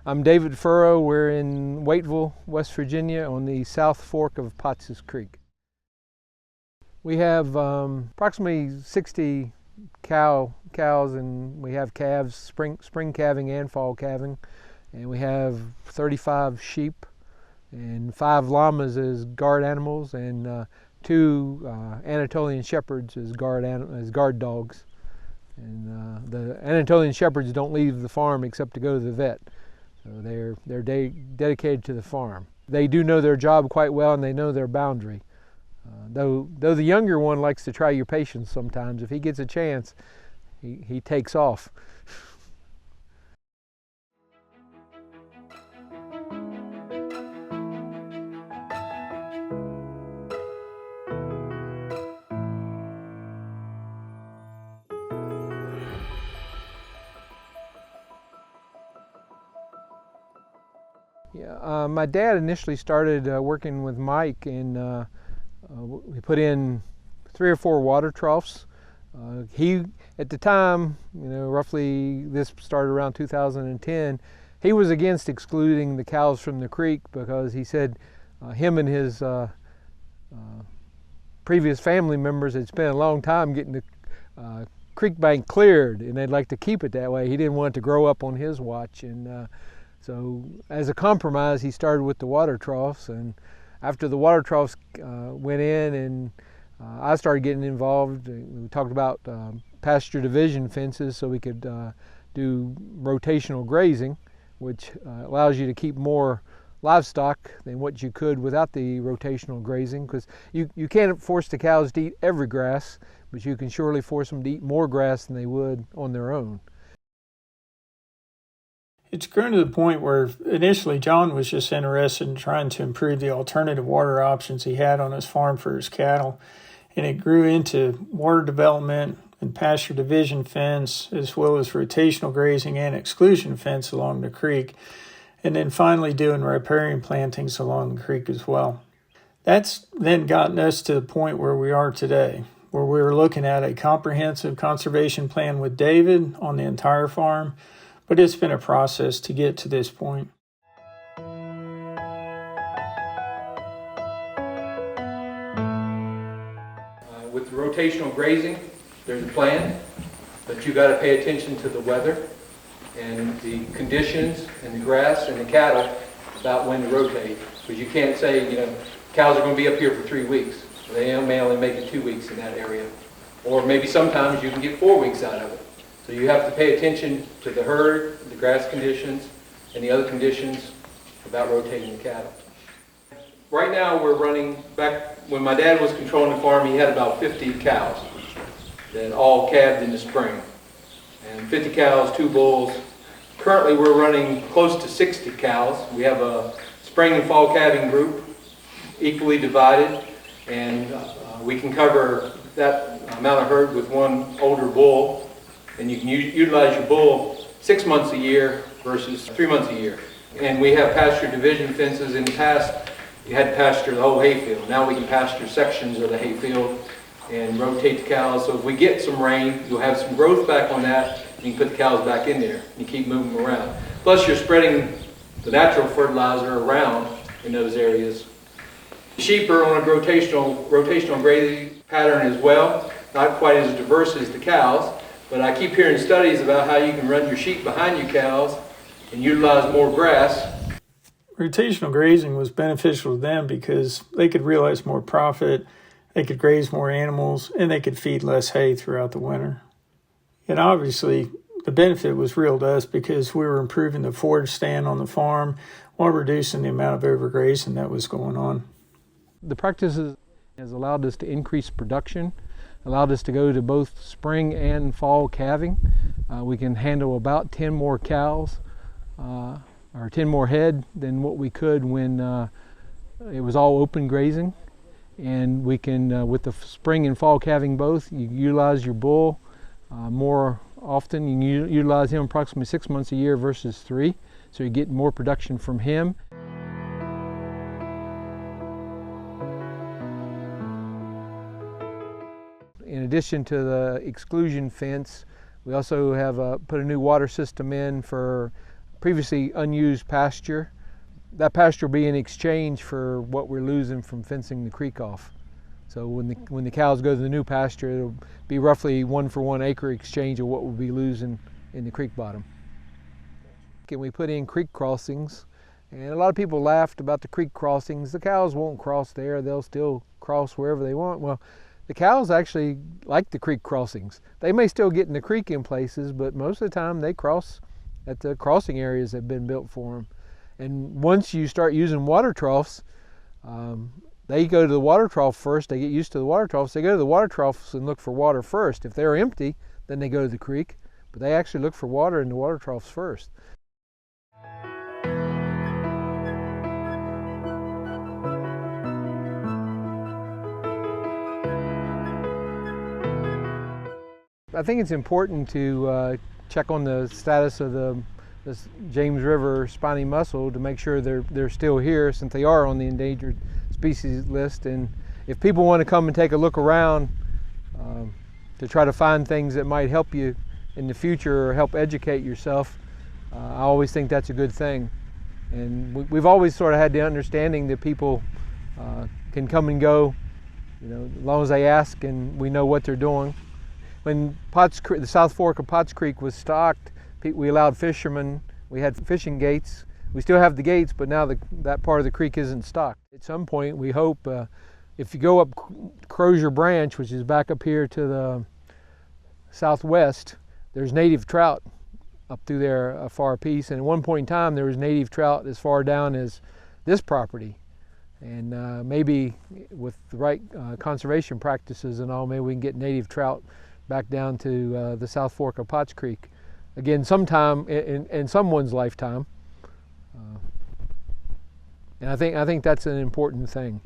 I'm David Furrow. We're in Waiteville, West Virginia on the South Fork of Potts's Creek. We have approximately 60 cows, and we have calves, spring calving and fall calving. And we have 35 sheep and 5 llamas as guard animals, and 2 Anatolian shepherds as guard dogs. And the Anatolian shepherds don't leave the farm except to go to the vet. So they're dedicated to the farm. They do know their job quite well, and they know their boundary. Though the younger one likes to try your patience sometimes. If he gets a chance, he takes off. Yeah, my dad initially started working with Mike, and we put in 3 or 4 water troughs. He, at the time, roughly this started around 2010, he was against excluding the cows from the creek because he said him and his previous family members had spent a long time getting the creek bank cleared, and they'd like to keep it that way. He didn't want it to grow up on his watch, and so as a compromise, he started with the water troughs. And after the water troughs went in, and I started getting involved, we talked about pasture division fences so we could do rotational grazing, which allows you to keep more livestock than what you could without the rotational grazing, because you can't force the cows to eat every grass, but you can surely force them to eat more grass than they would on their own. It's grown to the point where initially John was just interested in trying to improve the alternative water options he had on his farm for his cattle. And it grew into water development and pasture division fence, as well as rotational grazing and exclusion fence along the creek. And then finally doing riparian plantings along the creek as well. That's then gotten us to the point where we are today, where we're looking at a comprehensive conservation plan with David on the entire farm. But it's been a process to get to this point. With the rotational grazing, there's a plan, but you got to pay attention to the weather and the conditions and the grass and the cattle about when to rotate. Because you can't say, cows are going to be up here for 3 weeks. They may only make it 2 weeks in that area. Or maybe sometimes you can get 4 weeks out of it. So you have to pay attention to the herd, the grass conditions, and the other conditions about rotating the cattle. Right now we're running, back when my dad was controlling the farm, he had about 50 cows that all calved in the spring. And 50 cows, 2 bulls. Currently we're running close to 60 cows. We have a spring and fall calving group, equally divided, and we can cover that amount of herd with 1 older bull. And you can utilize your bull 6 months a year versus 3 months a year. And we have pasture division fences. In the past, you had to pasture the whole hayfield. Now we can pasture sections of the hayfield and rotate the cows. So if we get some rain, you'll have some growth back on that. You can put the cows back in there and you keep moving them around. Plus you're spreading the natural fertilizer around in those areas. Sheep are on a rotational grazing pattern as well. Not quite as diverse as the cows. But I keep hearing studies about how you can run your sheep behind your cows and utilize more grass. Rotational grazing was beneficial to them because they could realize more profit, they could graze more animals, and they could feed less hay throughout the winter. And obviously, the benefit was real to us because we were improving the forage stand on the farm while reducing the amount of overgrazing that was going on. The practices has allowed us to increase production, allowed us to go to both spring and fall calving. We can handle about 10 more cows or 10 more head than what we could when it was all open grazing. And we can, with the spring and fall calving both, you utilize your bull more often. You can utilize him approximately 6 months a year versus 3, so you get more production from him. In addition to the exclusion fence, we also have put a new water system in for previously unused pasture. That pasture will be in exchange for what we're losing from fencing the creek off. So when the cows go to the new pasture, it'll be roughly 1-for-1 acre exchange of what we'll be losing in the creek bottom. And we put in creek crossings, and a lot of people laughed about the creek crossings. The cows won't cross there, they'll still cross wherever they want. Well, the cows actually like the creek crossings. They may still get in the creek in places, but most of the time they cross at the crossing areas that have been built for them. And once you start using water troughs, they go to the water trough first. They get used to the water troughs. They go to the water troughs and look for water first. If they're empty, then they go to the creek, but they actually look for water in the water troughs first. I think it's important to check on the status of this James River spiny mussel to make sure they're still here, since they are on the endangered species list. And if people want to come and take a look around to try to find things that might help you in the future or help educate yourself, I always think that's a good thing. And we've always sort of had the understanding that people can come and go, as long as they ask and we know what they're doing. When the South Fork of Potts Creek was stocked, we allowed fishermen, we had fishing gates. We still have the gates, but now that part of the creek isn't stocked. At some point, we hope, if you go up Crozier Branch, which is back up here to the southwest, there's native trout up through there a far piece. And at one point in time, there was native trout as far down as this property. And maybe with the right conservation practices and all, maybe we can get native trout back down to the South Fork of Potts Creek. Again, sometime in someone's lifetime. And I think that's an important thing.